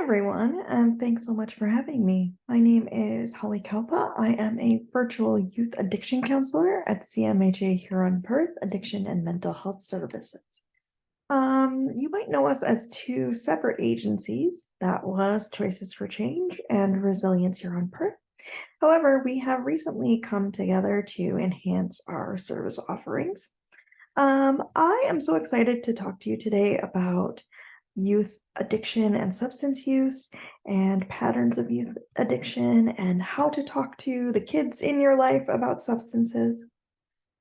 Everyone, and thanks so much for having me. My name is Holly Kalpa. I am a virtual youth addiction counselor at CMHA Huron-Perth Addiction and Mental Health Services. You might know us as two separate agencies. That was Choices for Change and Resilience Huron-Perth. However, we have recently come together to enhance our service offerings. I am so excited to talk to you today about youth addiction and substance use and patterns of youth addiction and how to talk to the kids in your life about substances.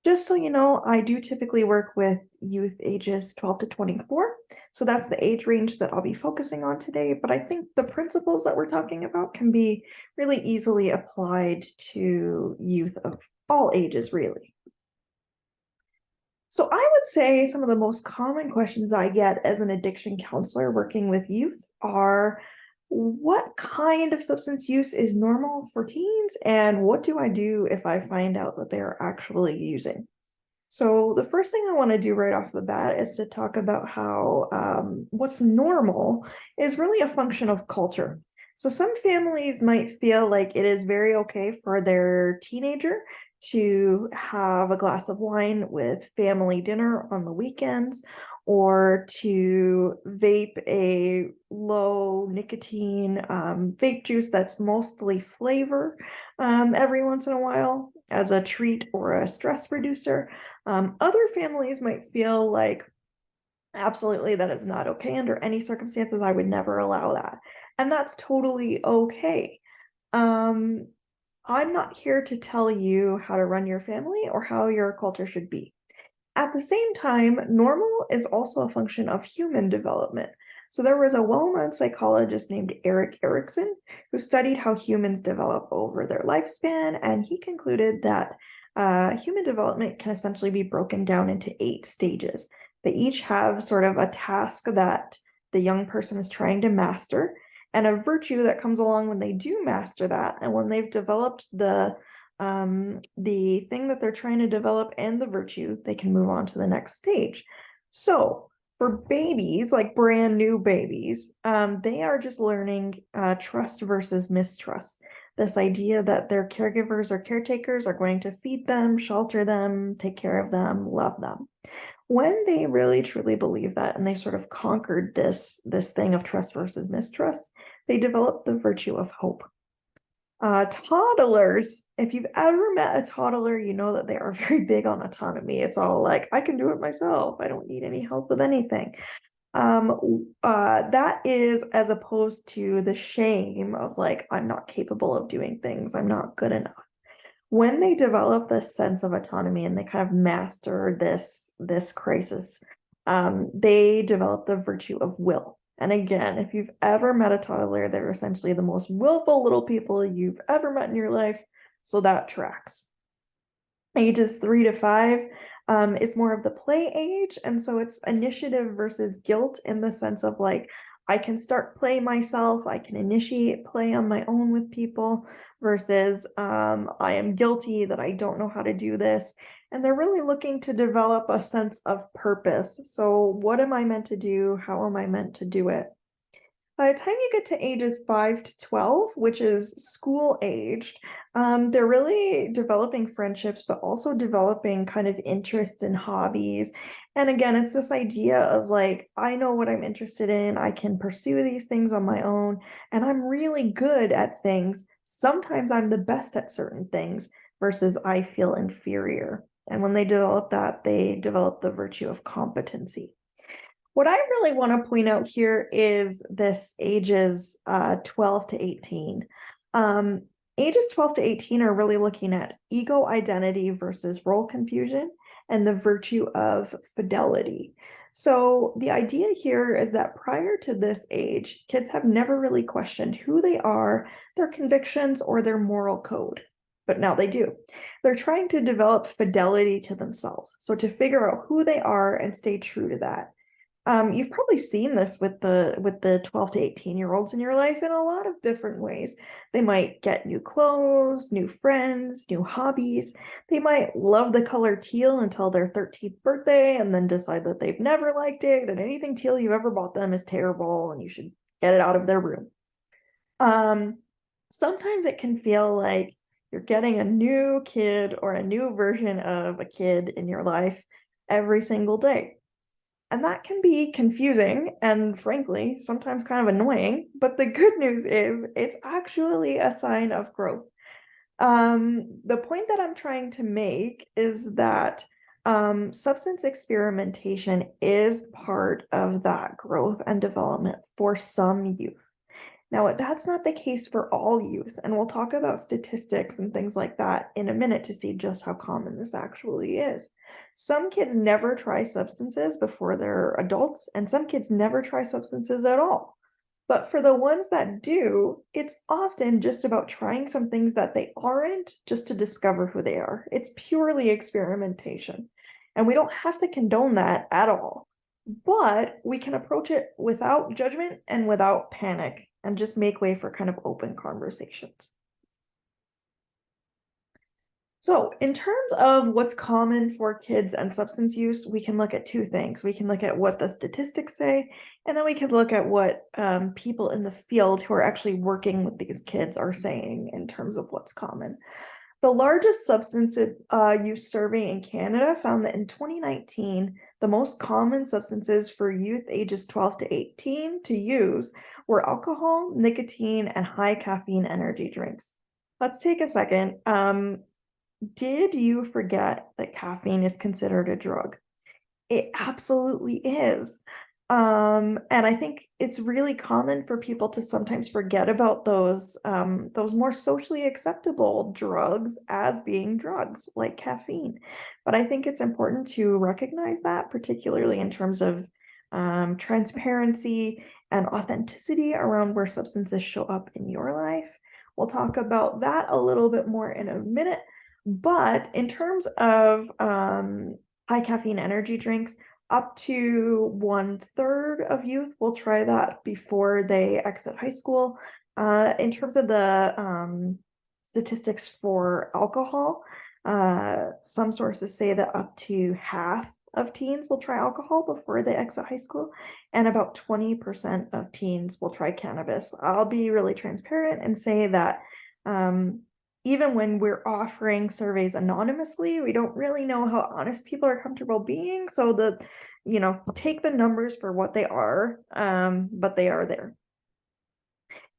Just so you know, I do typically work with youth ages 12 to 24. So that's the age range that I'll be focusing on today. But I think the principles that we're talking about can be really easily applied to youth of all ages, really. So I would say some of the most common questions I get as an addiction counselor working with youth are, what kind of substance use is normal for teens? And what do I do if I find out that they are actually using? So the first thing I want to do right off the bat is to talk about how what's normal is really a function of culture. So some families might feel like it is very okay for their teenager to have a glass of wine with family dinner on the weekends, or to vape a low nicotine vape juice that's mostly flavor every once in a while as a treat or a stress reducer. Other families might feel like, absolutely, that is not okay. Under any circumstances, I would never allow that. And that's totally okay. Um, I'm not here to tell you how to run your family or how your culture should be. At the same time, normal is also a function of human development. So there was a well-known psychologist named Erik Erikson who studied how humans develop over their lifespan, and he concluded that human development can essentially be broken down into 8 stages. They each have sort of a task that the young person is trying to master, and a virtue that comes along when they do master that, and when they've developed the thing that they're trying to develop and the virtue, they can move on to the next stage. So for babies, like brand new babies, they are just learning trust versus mistrust. This idea that their caregivers or caretakers are going to feed them, shelter them, take care of them, love them. When they really truly believe that, and they sort of conquered this thing of trust versus mistrust, they develop the virtue of hope. Toddlers, if you've ever met a toddler, you know that they are very big on autonomy. It's all like, I can do it myself. I don't need any help with anything. That is as opposed to the shame of like, I'm not capable of doing things. I'm not good enough. When they develop this sense of autonomy and they kind of master this crisis, they develop the virtue of will. And again, if you've ever met a toddler, they're essentially the most willful little people you've ever met in your life. So that tracks. Ages 3 to 5 is more of the play age. And so it's initiative versus guilt in the sense of like, I can start play myself, I can initiate play on my own with people, versus I am guilty that I don't know how to do this. And they're really looking to develop a sense of purpose. So what am I meant to do? How am I meant to do it? By the time you get to ages 5 to 12, which is school aged, they're really developing friendships, but also developing kind of interests and hobbies. And again, it's this idea of like, I know what I'm interested in, I can pursue these things on my own, and I'm really good at things. Sometimes I'm the best at certain things versus I feel inferior. And when they develop that, they develop the virtue of competency. What I really want to point out here is this ages 12 to 18. Ages 12 to 18 are really looking at ego identity versus role confusion and the virtue of fidelity. So the idea here is that prior to this age, kids have never really questioned who they are, their convictions, or their moral code. But now they do. They're trying to develop fidelity to themselves. So to figure out who they are and stay true to that. You've probably seen this with the 12 to 18-year-olds in your life in a lot of different ways. They might get new clothes, new friends, new hobbies. They might love the color teal until their 13th birthday and then decide that they've never liked it and anything teal you ever bought them is terrible and you should get it out of their room. Sometimes it can feel like you're getting a new kid or a new version of a kid in your life every single day. And that can be confusing and frankly, sometimes kind of annoying. But the good news is it's actually a sign of growth. The point that I'm trying to make is that substance experimentation is part of that growth and development for some youth. Now, that's not the case for all youth, and we'll talk about statistics and things like that in a minute to see just how common this actually is. Some kids never try substances before they're adults, and some kids never try substances at all. But for the ones that do, it's often just about trying some things that they aren't just to discover who they are. It's purely experimentation. And we don't have to condone that at all. But we can approach it without judgment and without panic and just make way for kind of open conversations. So in terms of what's common for kids and substance use, we can look at two things. We can look at what the statistics say, and then we can look at what people in the field who are actually working with these kids are saying in terms of what's common. The largest substance use survey in Canada found that in 2019, the most common substances for youth ages 12 to 18 to use were alcohol, nicotine, and high caffeine energy drinks. Let's take a second. Did you forget that caffeine is considered a drug? It absolutely is. And I think it's really common for people to sometimes forget about those more socially acceptable drugs as being drugs, like caffeine. But I think it's important to recognize that, particularly in terms of transparency and authenticity around where substances show up in your life. We'll talk about that a little bit more in a minute. But in terms of high caffeine energy drinks, up to 1/3 of youth will try that before they exit high school. In terms of the statistics for alcohol, some sources say that up to half of teens will try alcohol before they exit high school, and about 20% of teens will try cannabis. I'll be really transparent and say that even when we're offering surveys anonymously, we don't really know how honest people are comfortable being. So take the numbers for what they are, but they are there.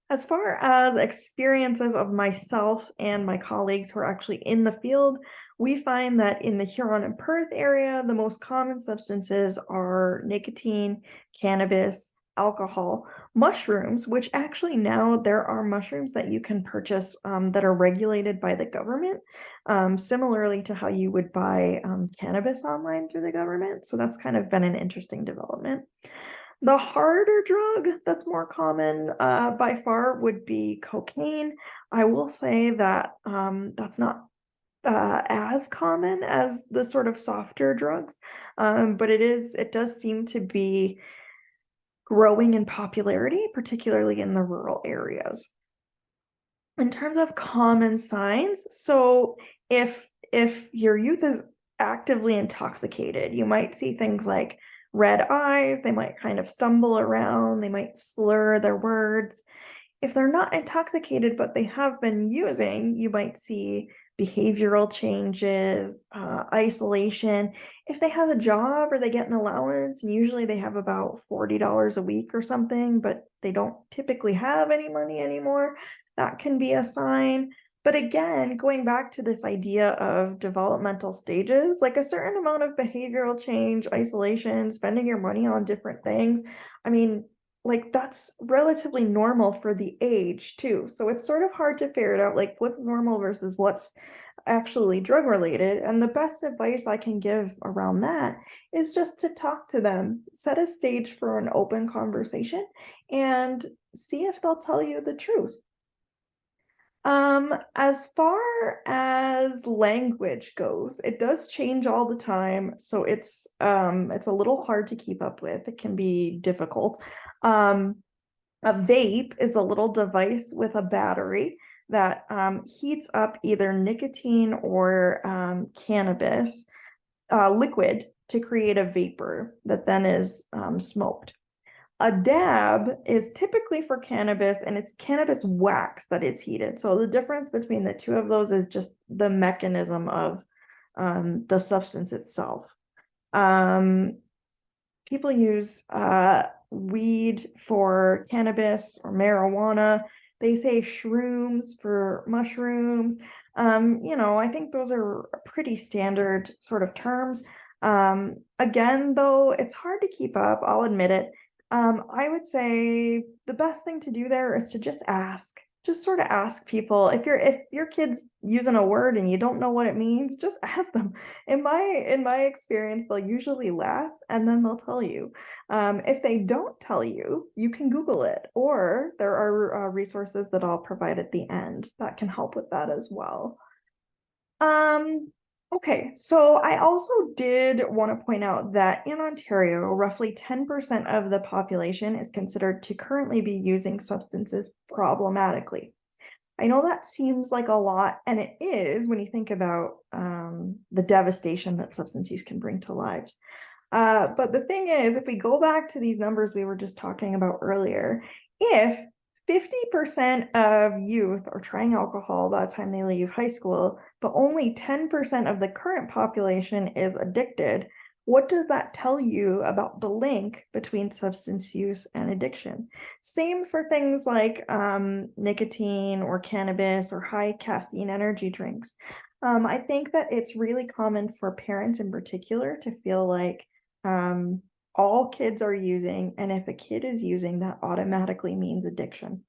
As far as experiences of myself and my colleagues who are actually in the field, we find that in the Huron and Perth area, the most common substances are nicotine, cannabis, alcohol, mushrooms, which actually now there are mushrooms that you can purchase that are regulated by the government, similarly to how you would buy cannabis online through the government. So that's kind of been an interesting development. The harder drug that's more common by far would be cocaine. I will say that that's not as common as the sort of softer drugs, but it does seem to be growing in popularity, particularly in the rural areas. In terms of common signs, so if your youth is actively intoxicated, you might see things like red eyes, they might kind of stumble around, they might slur their words. If they're not intoxicated, but they have been using, you might see behavioral changes, isolation. If they have a job or they get an allowance, and usually they have about $40 a week or something, but they don't typically have any money anymore, that can be a sign. But again, going back to this idea of developmental stages, like a certain amount of behavioral change, isolation, spending your money on different things, I mean, like that's relatively normal for the age too. So it's sort of hard to figure it out, like what's normal versus what's actually drug related. And the best advice I can give around that is just to talk to them, set a stage for an open conversation, and see if they'll tell you the truth. As far as language goes, it does change all the time, so it's a little hard to keep up with. It can be difficult. A vape is a little device with a battery that heats up either nicotine or cannabis liquid to create a vapor that then is smoked. A dab is typically for cannabis, and it's cannabis wax that is heated. So the difference between the two of those is just the mechanism of the substance itself. People use weed for cannabis or marijuana. They say shrooms for mushrooms. I think those are pretty standard sort of terms. Again, though, it's hard to keep up, I'll admit it. I would say the best thing to do there is to just ask. Just sort of ask people if your kid's using a word and you don't know what it means, just ask them. In my experience, they'll usually laugh and then they'll tell you. If they don't tell you, you can Google it, or there are resources that I'll provide at the end that can help with that as well. Okay, so I also did want to point out that in Ontario, roughly 10% of the population is considered to currently be using substances problematically. I know that seems like a lot, and it is when you think about the devastation that substance use can bring to lives. But the thing is, if we go back to these numbers we were just talking about earlier, if 50% of youth are trying alcohol by the time they leave high school, but only 10% of the current population is addicted, what does that tell you about the link between substance use and addiction? Same for things like nicotine or cannabis or high caffeine energy drinks. I think that it's really common for parents in particular to feel like all kids are using, and if a kid is using, that automatically means addiction.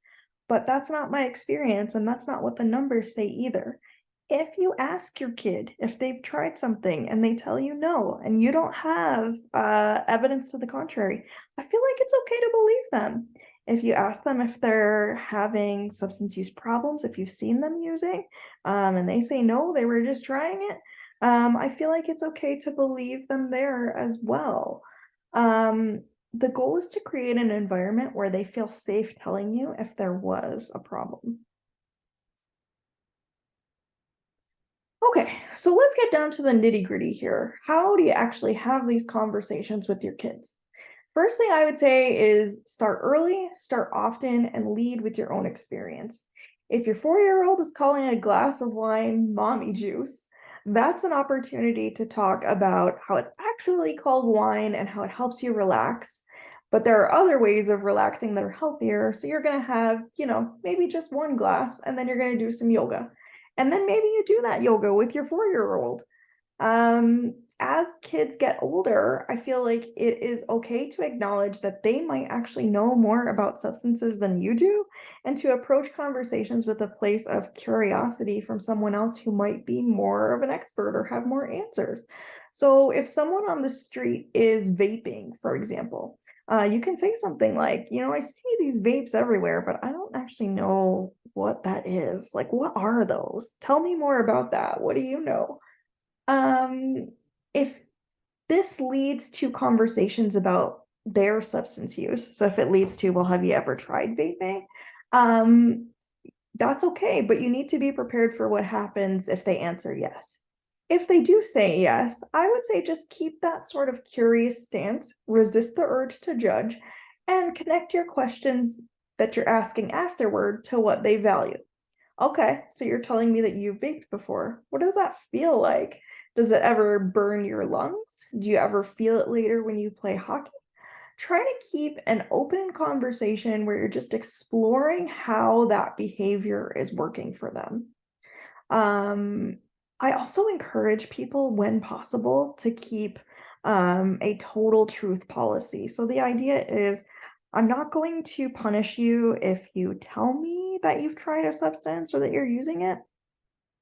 But that's not my experience, and that's not what the numbers say either. If you ask your kid if they've tried something and they tell you no, and you don't have evidence to the contrary, I feel like it's okay to believe them. If you ask them if they're having substance use problems, if you've seen them using, and they say no, they were just trying it, I feel like it's okay to believe them there as well. The goal is to create an environment where they feel safe telling you if there was a problem. Okay, so let's get down to the nitty-gritty here. How do you actually have these conversations with your kids? First thing I would say is start early, start often, and lead with your own experience. If your 4-year-old is calling a glass of wine mommy juice, that's an opportunity to talk about how it's actually called wine and how it helps you relax. But there are other ways of relaxing that are healthier. So you're going to have, maybe just one glass, and then you're going to do some yoga. And then maybe you do that yoga with your 4-year-old. As kids get older, I feel like it is okay to acknowledge that they might actually know more about substances than you do, and to approach conversations with a place of curiosity from someone else who might be more of an expert or have more answers. So if someone on the street is vaping, for example, you can say something like, I see these vapes everywhere, but I don't actually know what that is. Like, what are those? Tell me more about that. What do you know? If this leads to conversations about their substance use, so if it leads to, well, have you ever tried vaping? That's okay, but you need to be prepared for what happens if they answer yes. If they do say yes, I would say just keep that sort of curious stance, resist the urge to judge, and connect your questions that you're asking afterward to what they value. Okay, so you're telling me that you vaped before. What does that feel like? Does it ever burn your lungs? Do you ever feel it later when you play hockey? Try to keep an open conversation where you're just exploring how that behavior is working for them. Um, I also encourage people, when possible, to keep a total truth policy. So the idea is, I'm not going to punish you if you tell me that you've tried a substance or that you're using it.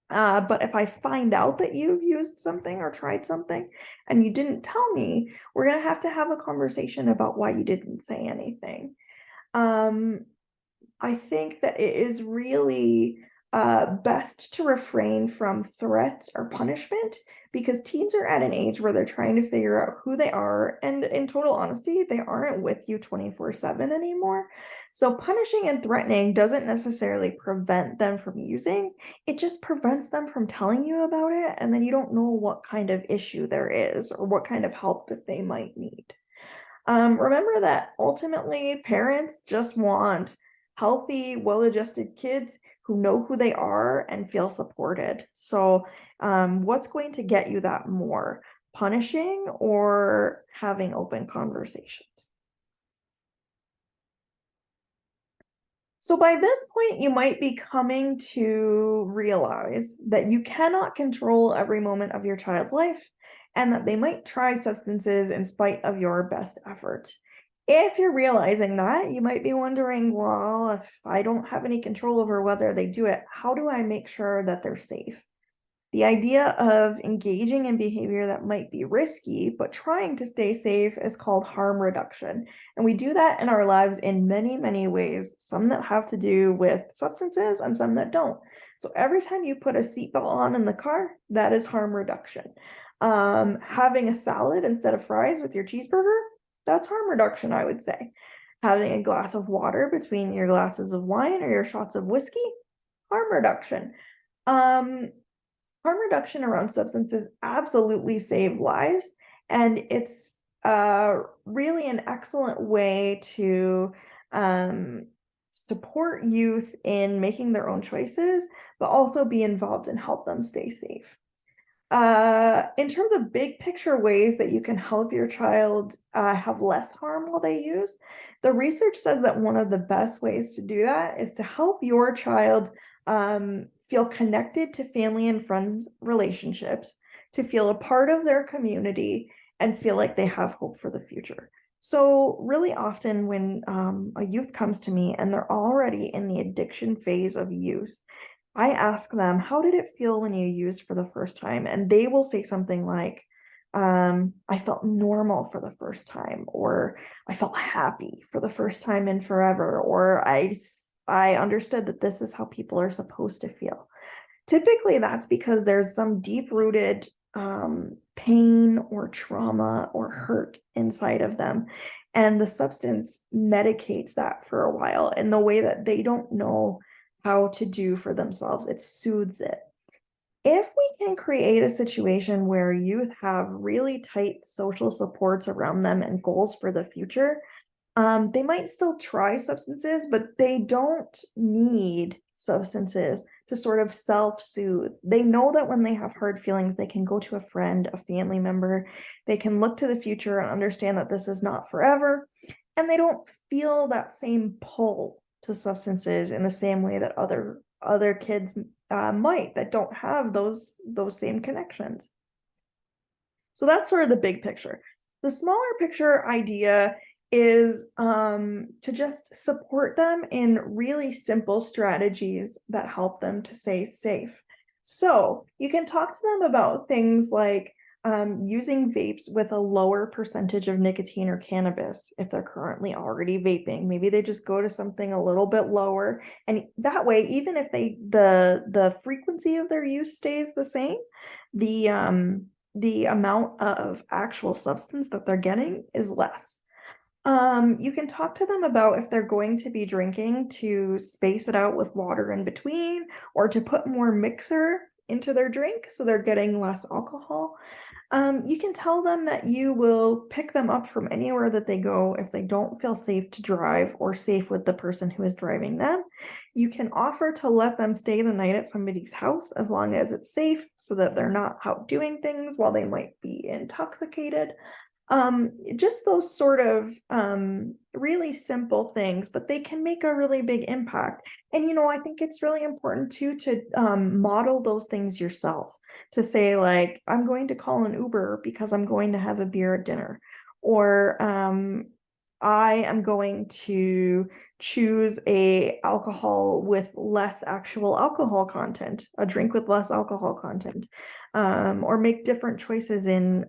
But if I find out that you've used something or tried something and you didn't tell me, we're going to have a conversation about why you didn't say anything. I think that it is really best to refrain from threats or punishment, because teens are at an age where they're trying to figure out who they are. And in total honesty, they aren't with you 24/7 anymore. So punishing and threatening doesn't necessarily prevent them from using, it just prevents them from telling you about it. And then you don't know what kind of issue there is or what kind of help that they might need. Remember that ultimately parents just want healthy, well-adjusted kids who know who they are and feel supported. So, what's going to get you that more? Punishing or having open conversations? So by this point, you might be coming to realize that you cannot control every moment of your child's life and that they might try substances in spite of your best effort. If you're realizing that, you might be wondering, well, if I don't have any control over whether they do it, how do I make sure that they're safe? The idea of engaging in behavior that might be risky, but trying to stay safe is called harm reduction. And we do that in our lives in many, many ways, some that have to do with substances and some that don't. So every time you put a seatbelt on in the car, that is harm reduction. Having a salad instead of fries with your cheeseburger, that's harm reduction, I would say. Having a glass of water between your glasses of wine or your shots of whiskey, harm reduction. Um, Harm reduction around substances absolutely save lives, and it's really an excellent way to support youth in making their own choices, but also be involved and help them stay safe. In terms of big picture ways that you can help your child have less harm while they use, the research says that one of the best ways to do that is to help your child feel connected to family and friends relationships, to feel a part of their community, and feel like they have hope for the future. So really often when a youth comes to me and they're already in the addiction phase of youth, I ask them, how did it feel when you used for the first time? And they will say something like, I felt normal for the first time, or I felt happy for the first time in forever, or I understood that this is how people are supposed to feel. Typically, that's because there's some deep-rooted pain or trauma or hurt inside of them. And the substance medicates that for a while in the way that they don't know how to do for themselves. It soothes it. If we can create a situation where youth have really tight social supports around them and goals for the future, they might still try substances, but they don't need substances to sort of self-soothe. They know that when they have hard feelings, they can go to a friend, a family member. They can look to the future and understand that this is not forever. And they don't feel that same pull to substances in the same way that other kids might that don't have those same connections. So that's sort of the big picture. The smaller picture idea is to just support them in really simple strategies that help them to stay safe. So you can talk to them about things like using vapes with a lower percentage of nicotine or cannabis if they're currently already vaping. Maybe they just go to something a little bit lower, and that way, even if the frequency of their use stays the same, the amount of actual substance that they're getting is less. You can talk to them about if they're going to be drinking to space it out with water in between, or to put more mixer into their drink so they're getting less alcohol. You can tell them that you will pick them up from anywhere that they go if they don't feel safe to drive or safe with the person who is driving them. You can offer to let them stay the night at somebody's house as long as it's safe so that they're not out doing things while they might be intoxicated. Just those sort of really simple things, but they can make a really big impact. And, I think it's really important too to model those things yourself, to say like, I'm going to call an Uber because I'm going to have a beer at dinner, or I am going to choose a alcohol with less actual alcohol content, a drink with less alcohol content, or make different choices in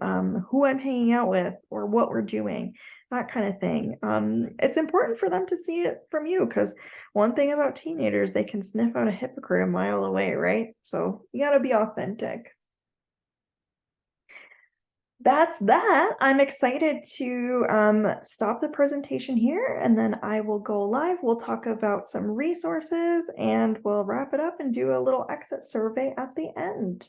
who I'm hanging out with or what we're doing, that kind of thing. It's important for them to see it from you, because one thing about teenagers, they can sniff out a hypocrite a mile away, right? So you got to be authentic. That's that. I'm excited to stop the presentation here, and then I will go live. We'll talk about some resources and we'll wrap it up and do a little exit survey at the end.